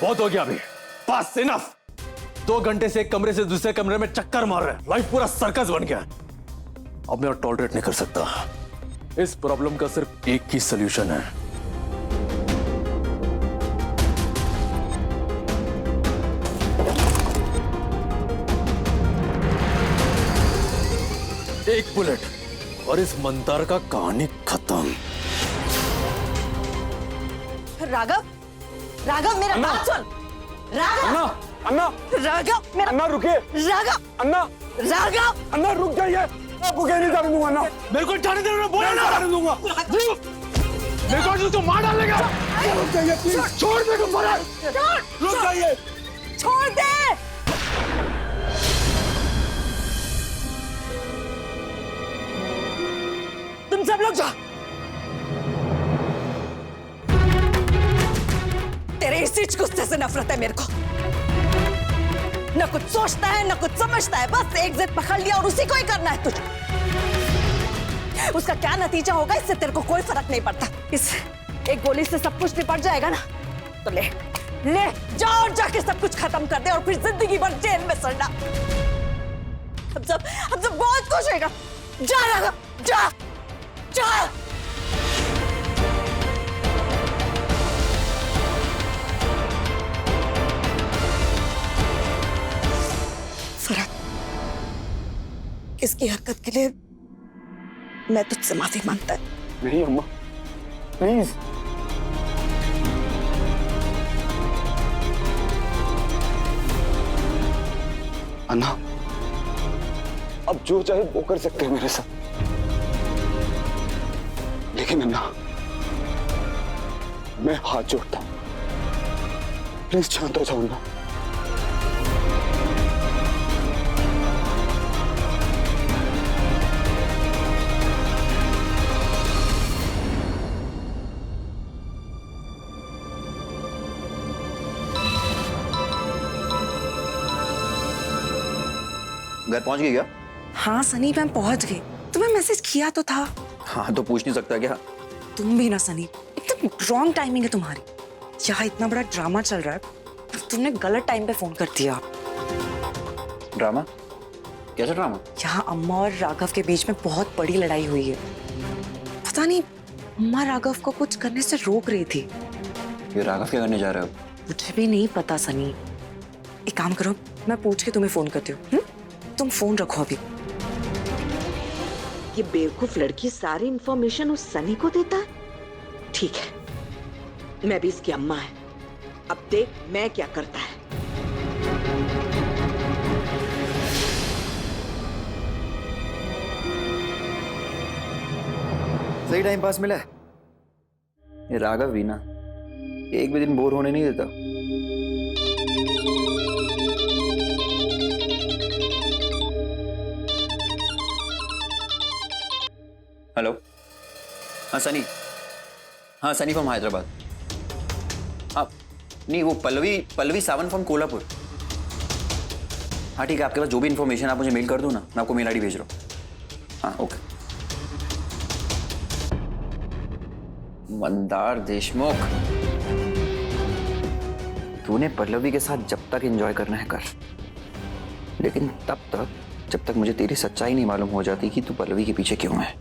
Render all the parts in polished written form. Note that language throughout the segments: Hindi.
बहुत हो गया अभी, बस इनफ। 2 घंटे से एक कमरे से दूसरे कमरे में चक्कर मार रहे हैं, लाइफ पूरा सर्कस बन गया। अब मैं और टॉलरेट नहीं कर सकता। इस प्रॉब्लम का सिर्फ एक ही सलूशन है। एक बुलेट और इस मंतार का कहानी खत्म। राघव, राघव मेरा बात सुन। राघव, अन्ना, अन्ना, राघव मेरा, अन्ना रुकिए। राघव, अन्ना, राघव, अन्ना रुक जाइए। आपको कहीं नहीं जाने दूंगा अन्ना। मेरे को जाने देना, बोला ना जाने दूंगा। मेरे को तो मार डालेगा। रुक जाइए प्लीज। छोड़ दे को मरा। रुक जाइए। छोड़ दे। तुम सब लोग जाओ। तेरे इस चीज गुस्से से नफरत है मेरे को। न कुछ सोचता है न कुछ समझता है, बस एक जिद पकड़ लिया और उसी को ही करना है तुझे। उसका क्या नतीजा होगा इससे तेरे को कोई फर्क नहीं पड़ता। इस एक गोली से सब कुछ निपट जाएगा ना, तो ले ले जाओ और जाके सब कुछ खत्म कर दे और फिर जिंदगी भर जेल में सड़ना। अब सब बहुत खुश होगा। जा राघव, जा जा। फरहत, इसकी हरकत के लिए मैं तुझसे माफी मांगता है। नहीं अम्मा, प्लीज। अन्ना, अब जो चाहे वो कर सकते हैं मेरे साथ, लेकिन अन्ना मैं हाथ जोड़ता हूं, प्लीज शांत हो जाओ अन्ना। घर पहुंच गई क्या? हाँ सनी, मैं पहुंच गई। तुम्हें मैसेज किया तो था। हाँ तो पूछ नहीं सकता क्या? तुम भी ना सनी, एकदम रॉन्ग टाइमिंग है तुम्हारी। यहाँ इतना बड़ा ड्रामा चल रहा है, तुमने गलत टाइम पे फोन कर दिया। ड्रामा? कैसा ड्रामा? यहाँ अम्मा और राघव के बीच में बहुत बड़ी लड़ाई हुई है। पता नहीं अम्मा राघव को कुछ करने से रोक रही थी। ये राघव क्या करने जा रहा है? मुझे भी नहीं पता सनी। एक काम करो, मैं पूछ के तुम्हें फोन करती हूँ। तुम फोन रखो अभी। ये बेवकूफ लड़की सारी इंफॉर्मेशन उस सनी को देता है। ठीक है, मैं भी इसकी अम्मा है। अब देख मैं क्या करता है। सही टाइम पास मिला है। ये राघव भी ना एक भी दिन बोर होने नहीं देता। हेलो, हाँ सनी। हाँ सनी फ्रॉम हैदराबाद। हाँ नहीं, वो पल्लवी सावंत फ्रॉम कोल्हापुर। हाँ ठीक है, आपके पास जो भी इन्फॉर्मेशन आप मुझे मेल कर दो ना, मैं आपको मेल आईडी भेज रहा हूँ। हाँ ओके। मंदार देशमुख, तूने पल्लवी के साथ जब तक एंजॉय करना है कर, लेकिन तब तक जब तक मुझे तेरी सच्चाई नहीं मालूम हो जाती कि तू पल्लवी के पीछे क्यों है।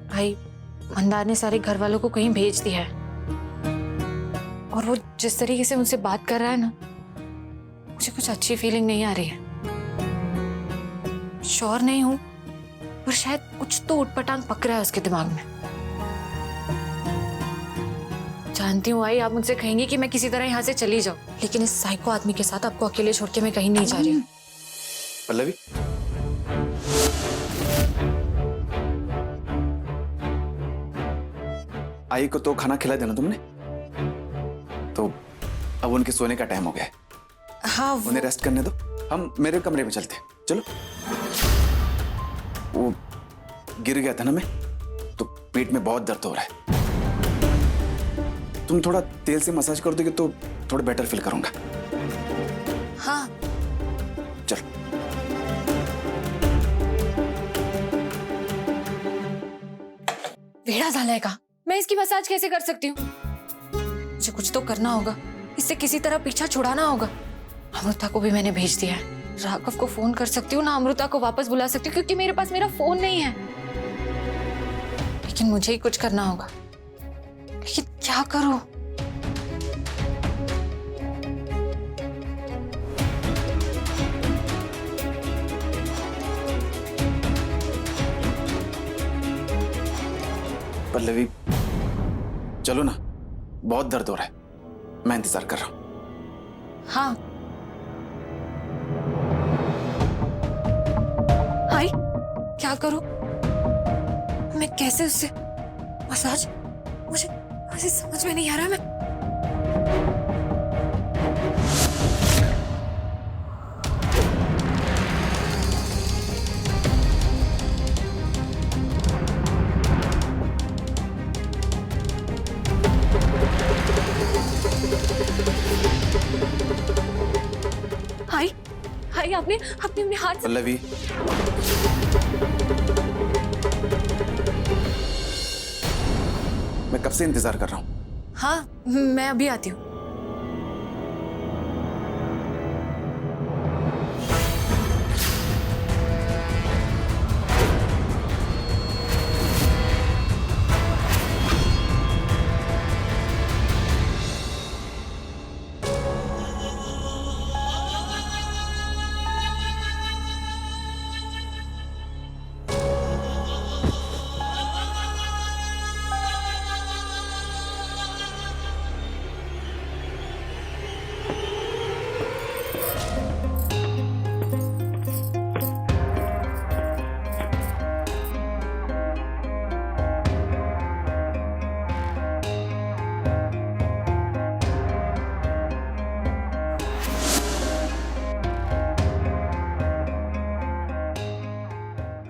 भाई मंदार ने सारे घर वालों को कहीं भेज दिया है और वो जिस तरीके से मुझसे बात कर रहा है ना, मुझे कुछ अच्छी फीलिंग नहीं आ रही है। श्योर नहीं हूं पर शायद कुछ तो उटपटांग पक रहा है उसके दिमाग में। जानती हूँ आई, आप मुझसे कहेंगे कि मैं किसी तरह यहाँ से चली जाऊं, लेकिन इस साइको आदमी के साथ आपको अकेले छोड़ के मैं कहीं नहीं जा रही हूँ। पल्लवी, आई को तो खाना खिला देना तुमने, तो अब उनके सोने का टाइम हो गया है। हाँ उन्हें रेस्ट करने दो, हम मेरे कमरे में चलते हैं। चलो। वो गिर गया था ना मैं, तो पेट में बहुत दर्द हो रहा है। तुम थोड़ा तेल से मसाज कर दोगे तो थोड़ा बेटर फील करूंगा। हाँ चलो। वेड़ा झालाय का, मैं इसकी मसाज कैसे कर सकती हूँ? मुझे कुछ तो करना होगा, इससे किसी तरह पीछा छुड़ाना होगा। अमृता को भी मैंने भेज दिया है। राघव को फोन कर सकती हूँ ना, अमृता को वापस बुला सकती हूँ, क्योंकि मेरे पास मेरा फोन नहीं है। लेकिन मुझे ही कुछ करना होगा। लेकिन क्या करूँ? पल्लवी चलो ना, बहुत दर्द हो रहा है, मैं इंतजार कर रहा हूँ। हाँ। हाय, क्या करूं? मैं कैसे उससे मसाज? मुझे समझ में नहीं आ रहा। मैं हाय हाय, आपने अपने हाथ से... पल्लवी मैं कब से इंतजार कर रहा हूँ। हाँ, मैं अभी आती हूँ।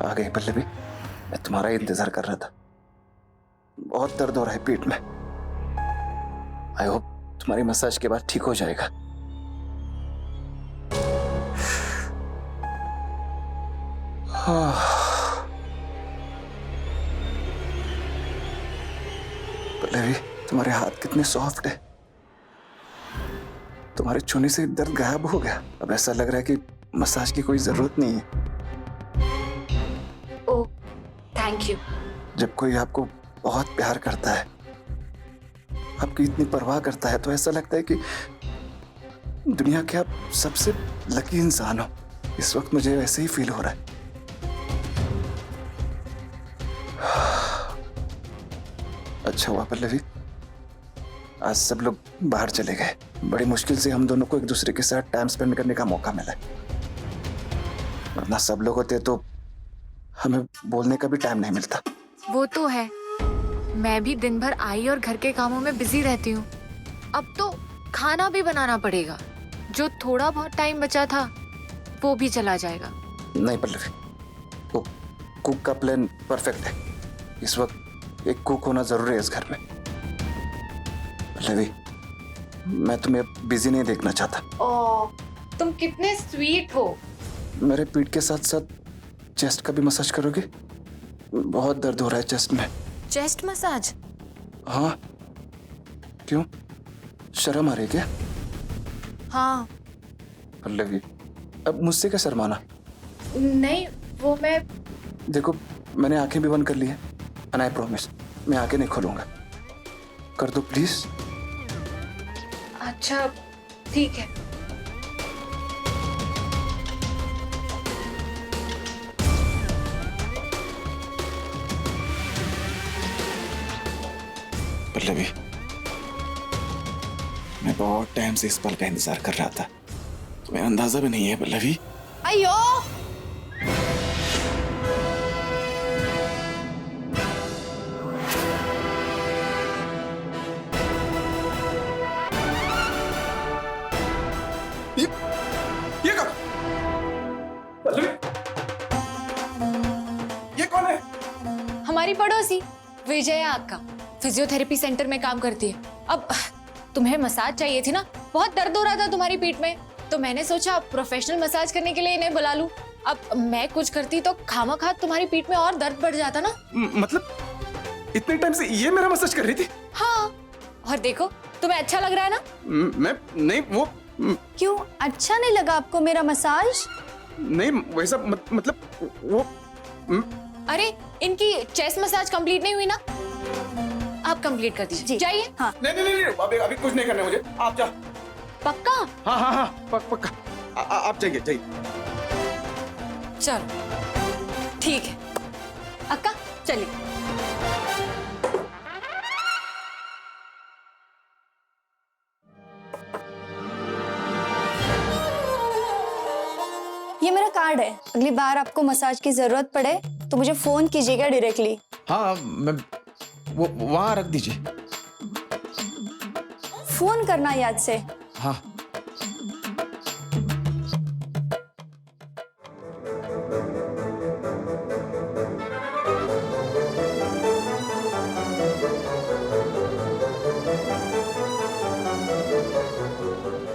आ गई पल्लवी, मैं तुम्हारा इंतजार कर रहा था। बहुत दर्द हो रहा है पीठ में। आई होप तुम्हारी मसाज के बाद ठीक हो जाएगा। पल्लवी तुम्हारे हाथ कितने सॉफ्ट है। तुम्हारे छूने से दर्द गायब हो गया। अब ऐसा लग रहा है कि मसाज की कोई जरूरत नहीं है। ओह, थैंक यू। जब कोई आपको बहुत प्यार करता है, आपकी इतनी परवाह करता है, तो ऐसा लगता है कि दुनिया के आप सबसे लकी इंसान हो। इस वक्त मुझे वैसे ही फील हो रहा है। अच्छा हुआ पल्लवी, आज सब लोग बाहर चले गए। बड़ी मुश्किल से हम दोनों को एक दूसरे के साथ टाइम स्पेंड करने का मौका मिला है। वरना सब लोग होते तो हमें बोलने का भी टाइम नहीं मिलता। वो तो है, मैं भी दिन भर आई और घर के कामों में बिजी रहती हूँ। अब तो खाना भी बनाना पड़ेगा। जो थोड़ा बहुत टाइम बचा था वो भी चला जाएगा। नहीं पल्लवी, वो कुक का प्लान परफेक्ट है। इस वक्त एक कुक होना जरूरी है इस घर में। पल्लवी, मैं तुम्हें बिजी नहीं देखना चाहता। ओह, तुम कितने स्वीट हो। मेरे पीठ के साथ साथ चेस्ट का भी मसाज करोगे? बहुत दर्द हो रहा है चेस्ट में। Chest massage? हाँ, क्यों शर्म आ रही है क्या? हाँ। पल्लवी, अब मुझसे क्या शर्माना? नहीं, वो मैं... देखो, मैंने आंखें भी बंद कर ली है। एंड आई प्रॉमिस, मैं आंखें नहीं खोलूंगा। कर दो प्लीज। अच्छा, ठीक है। पल्लवी, मैं बहुत टाइम से इस पल का इंतजार कर रहा था। तुम्हें अंदाजा भी नहीं है पल्लवी। अयो! ये कौन? पल्लवी, ये कौन है? हमारी पड़ोसी विजया अक्का फिजियोथेरेपी सेंटर में काम करती है। अब तुम्हें मसाज चाहिए थी ना, बहुत दर्द हो रहा था तुम्हारी पीठ में, तो मैंने सोचा प्रोफेशनल मसाज करने के लिए इन्हें बुला लूं। अब मैं कुछ करती तो खामखा तुम्हारी पीठ में और दर्द बढ़ जाता ना। मतलब इतने टाइम से ये मेरा मसाज कर रही थी? हाँ, और देखो तुम्हें अच्छा लग रहा है ना? मैं नहीं वो क्यों अच्छा नहीं लगा आपको मेरा मसाज? नहीं वैसा मतलब वो अरे इनकी चेस्ट मसाज कंप्लीट नहीं हुई ना? आप कंप्लीट कर दीजिए, जाइए। हाँ नहीं अभी कुछ नहीं करना मुझे, आप जाओ। पक्का? हाँ पक्का आप जाइए। चलो ठीक है अक्का, चलिए। ये मेरा कार्ड है, अगली बार आपको मसाज की जरूरत पड़े तो मुझे फोन कीजिएगा डायरेक्टली। हाँ मैं वो वहाँ रख दीजिए। फोन करना याद से। हाँ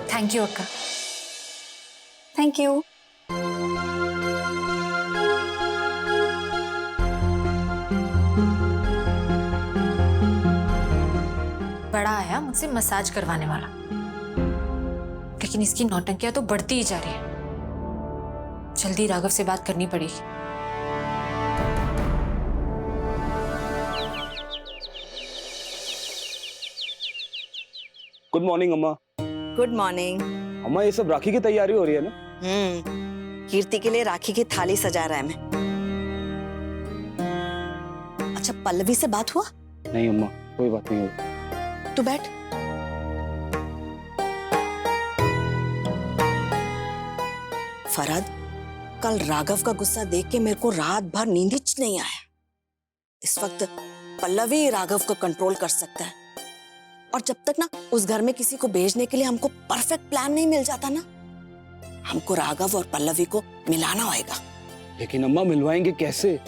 थैंक यू अक्का। Thank you. बड़ा आया मुझसे मसाज करवाने वाला, लेकिन इसकी नौटंकियां तो बढ़ती ही जा रही है। जल्दी राघव से बात करनी पड़ेगी। गुड मॉर्निंग अम्मा। Good morning. अम्मा ये सब राखी की तैयारी हो रही है ना? कीर्ति के लिए राखी की थाली सजा रहा है मैं। अच्छा पल्लवी से बात हुआ? नहीं अम्मा कोई बात नहीं हुई। तू बैठ। फरहद, कल राघव का गुस्सा देख के मेरे को रात भर नींद ही नहीं आया। इस वक्त पल्लवी राघव को कंट्रोल कर सकता है, और जब तक ना उस घर में किसी को भेजने के लिए हमको परफेक्ट प्लान नहीं मिल जाता ना, हमको राघव और पल्लवी को मिलाना होगा। लेकिन अम्मा मिलवाएंगे कैसे?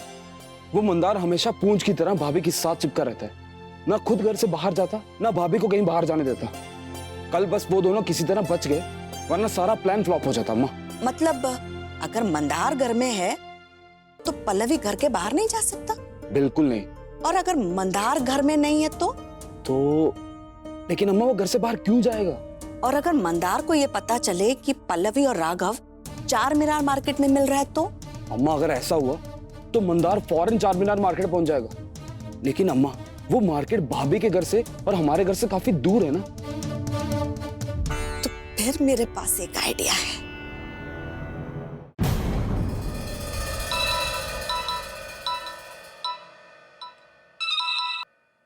वो मंदार हमेशा पूंछ की तरह भाभी के साथ चिपका रहता है, ना खुद घर से बाहर जाता ना भाभी को कहीं बाहर जाने देता। कल बस वो दोनों किसी तरह बच गए, वरना सारा प्लान फ्लॉप हो जाता अम्मा। मतलब अगर मंदार घर में है तो पल्लवी घर के बाहर नहीं जा सकता? बिल्कुल नहीं। और अगर मंदार घर में नहीं है तो लेकिन अम्मा वो घर से बाहर क्यों जाएगा? और अगर मंदार को ये पता चले कि पल्लवी और राघव चार मीनार मार्केट में मिल रहा है तो? अम्मा अगर ऐसा हुआ तो मंदार फौरन चार मीनार मार्केट पहुंच जाएगा। लेकिन अम्मा वो मार्केट भाभी के घर से और हमारे घर से काफी दूर है ना। तो फिर मेरे पास एक आइडिया है।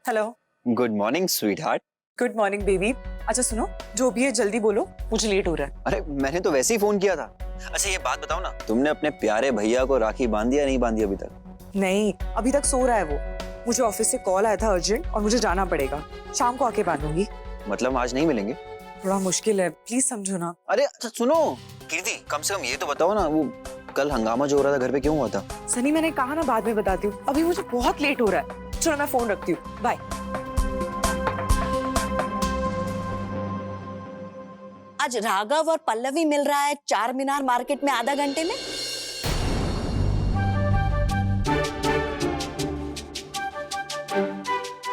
Hello. Good morning sweet heart. Good morning baby. अच्छा सुनो, जो भी है जल्दी बोलो, मुझे लेट हो रहा है। अरे मैंने तो वैसे ही फोन किया था। अच्छा ये बात बताओ ना, तुमने अपने प्यारे भैया को राखी बांध दिया नहीं बांधी अभी तक? नहीं अभी तक सो रहा है वो। मुझे ऑफिस से कॉल आया था अर्जेंट और मुझे जाना पड़ेगा। शाम को आके बांधूंगी। मतलब आज नहीं मिलेंगे? थोड़ा मुश्किल है, प्लीज समझो ना। अरे अच्छा सुनो कीर्ति, कम से कम ये तो बताओ ना, वो कल हंगामा जो हो रहा था घर पे क्यों हुआ था? सनी मैंने कहा ना बाद में बताती हूँ, अभी मुझे बहुत लेट हो रहा है। चलो मैं फोन रखती हूँ, बाय। आज राघव और पल्लवी मिल रहा है चार मीनार मार्केट में आधा घंटे में।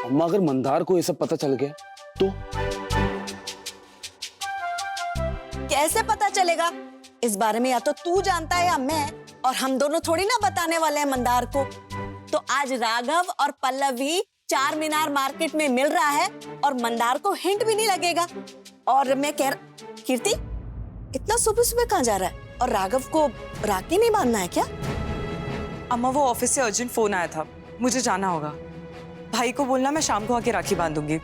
अम्मा अगर मंदार को ये सब पता चल गया तो? कैसे पता चलेगा? इस बारे में या तो तू जानता है या मैं, और हम दोनों थोड़ी ना बताने वाले हैं मंदार को। तो आज राघव और पल्लवी चार मीनार मार्केट में मिल रहा है और मंदार को हिंट भी नहीं लगेगा। और मैं कह कीर्ति, इतना सुबह सुबह कहाँ जा रहा है? और राघव को राखी नहीं बांधना है क्या? अम्मा वो ऑफिस से अर्जेंट फोन आया था, मुझे जाना होगा। भाई को बोलना मैं शाम को आके राखी बांधूंगी।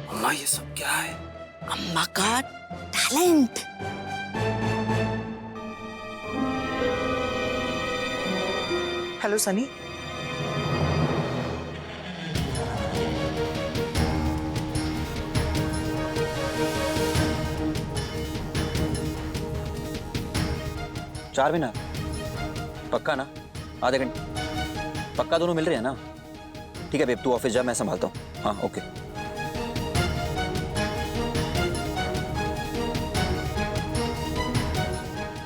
अम्मा ये सब क्या है? अम्मा का टैलेंट। हेलो सनी। चार मीनार पक्का ना? आधे घंटे पक्का? दोनों मिल रहे हैं ना? ठीक है बेब, तू ऑफिस जा, मैं संभालता हूँ। हाँ ओके।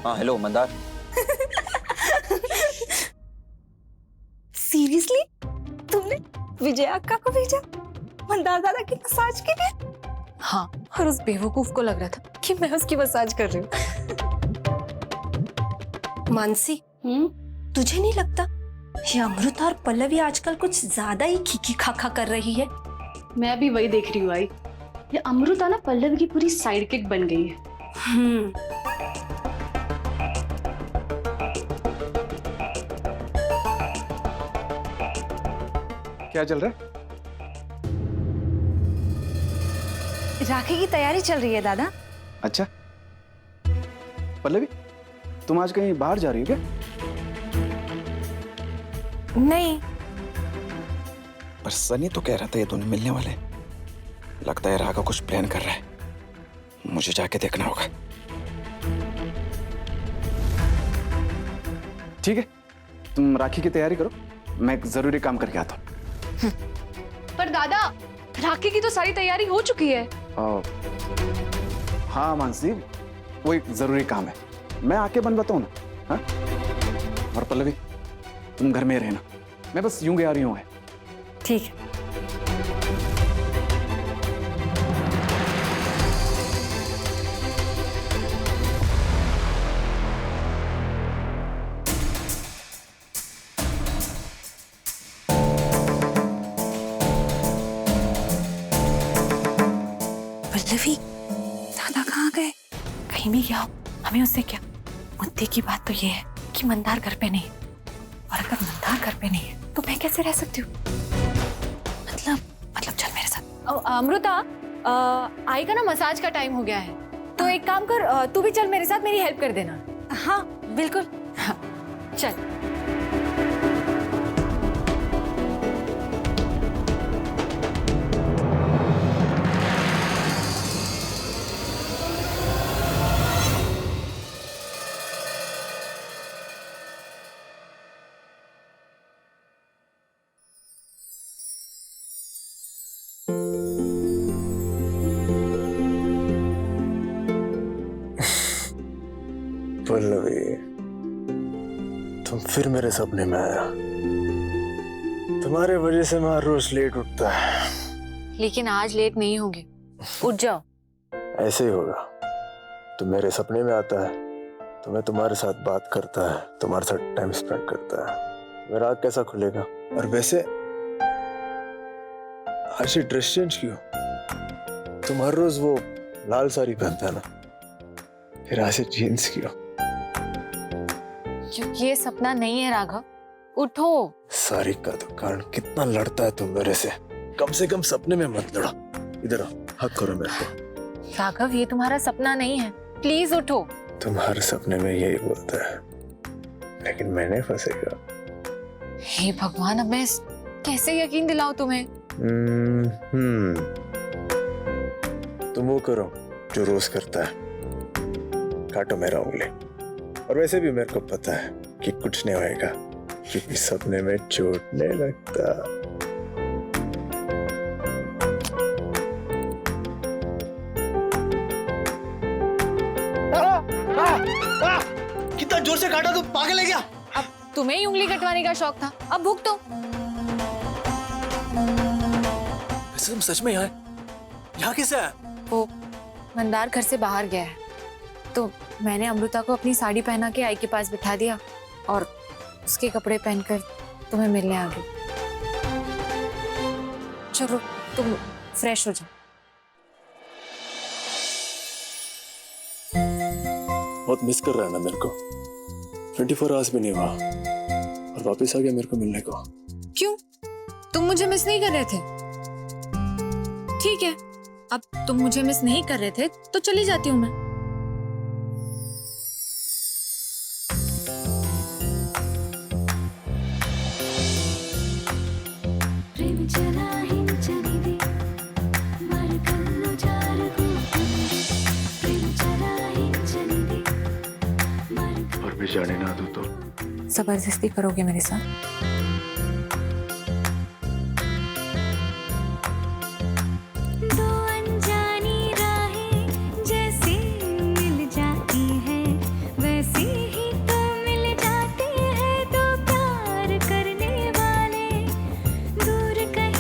हाँ हेलो मंदार। विजय अक्का को भेजा मंदार दादा की मसाज के लिए। हाँ, और उस बेवकूफ को लग रहा था कि मैं उसकी मसाज कर रही हूँ। मानसी, तुझे नहीं लगता ये अमृता और पल्लवी आजकल कुछ ज्यादा ही खीखी खाखा कर रही है? मैं भी वही देख रही हूँ आई। ये अमृता ना पल्लवी की पूरी साइड किक बन गई है। क्या चल रहा है? राखी की तैयारी चल रही है दादा। अच्छा पल्लवी, तुम आज कहीं बाहर जा रही हो क्या? नहीं, पर सनी तो कह रहा था ये दोनों मिलने वाले हैं। लगता है राघव कुछ प्लान कर रहा है, मुझे जाके देखना होगा। ठीक है, तुम राखी की तैयारी करो, मैं एक जरूरी काम करके आता हूँ। पर दादा, राखी की तो सारी तैयारी हो चुकी है। हाँ मानसी, वो एक जरूरी काम है, मैं आके बनवाता हूँ ना। हाँ? और पल्लवी, तुम घर में रहना, मैं बस यूं गया रही हूँ। ठीक है। पल्लवी, दादा कहाँ गए? कहीं भी गया हो, हमें उससे क्या? मुद्दे की बात तो ये है कि मंदार घर पे नहीं है, और अगर मंदार घर पे नहीं है तो मैं कैसे रह सकती हूँ? मतलब चल मेरे साथ। अमृता, आई का ना मसाज का टाइम हो गया है, तो एक काम कर, तू भी चल मेरे साथ, मेरी हेल्प कर देना। हाँ बिल्कुल। हाँ, चल। पल्लवी, तुम फिर मेरे सपने में आया। तुम्हारे वजह से मैं हर रोज लेट उठता है। लेकिन आज लेट नहीं होगी, उठ जाओ। ऐसे ही होगा, तुम मेरे सपने में आता है तो मैं तुम्हारे साथ बात करता है, तुम्हारे साथ टाइम स्पेंड करता है। मेरा आग कैसा खुलेगा? और वैसे आज ये ड्रेस चेंज क्यों? तुम हर रोज वो लाल साड़ी पहनता है ना, फिर आज जीन्स क्यों? क्योंकि ये सपना नहीं है राघव, उठो। सारी का तो कारण कितना लड़ता है तुम मेरे से, कम से कम सपने में मत लड़ो। इधर आओ, हक करो मेरे को। राघव, ये तुम्हारा सपना नहीं है, प्लीज उठो। तुम हर सपने में यही बोलता है, लेकिन मैंने फंसेगा। हे भगवान, अब मैं कैसे यकीन दिलाऊं तुम्हें? तुम वो करो जो रोज करता है, काटो मेरा उंगली। और वैसे भी मेरे को पता है कि कुछ नहीं होएगा, क्योंकि सपने में चोट नहीं लगता। कितना जोर से काटा, तू पागल है क्या? अब तुम्हें ही उंगली कटवाने का शौक था, अब भुगतो। तो वैसे तुम सच में यहाँ कैसे आया? वो मंदार घर से बाहर गया है, तो मैंने अमृता को अपनी साड़ी पहना के आई के पास बिठा दिया और उसके कपड़े पहनकर तुम्हें मिलने आ गई। चलो तुम फ्रेश हो जाओ। बहुत मिस कर रहा है ना मेरे को? 24 आवर्स भी नहीं हुआ और वापस आ गया मेरे को मिलने को। क्यों? तुम मुझे मिस नहीं कर रहे थे? ठीक है, अब तुम मुझे मिस नहीं कर रहे थे तो चली जाती हूँ मैं। और भी जाने ना दो तो जबरदस्ती करोगे मेरे साथ? दूर कहीं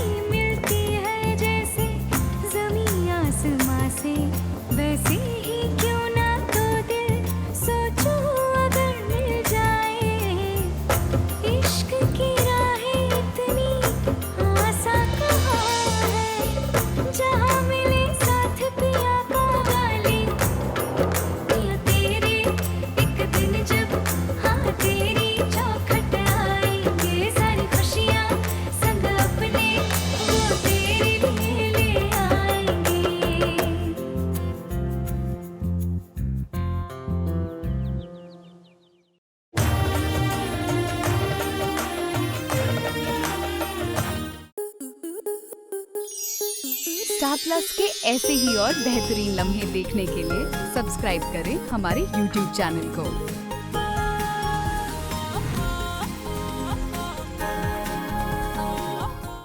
स्टार प्लस के ऐसे ही और बेहतरीन लम्हे देखने के लिए सब्सक्राइब करें हमारे YouTube चैनल को।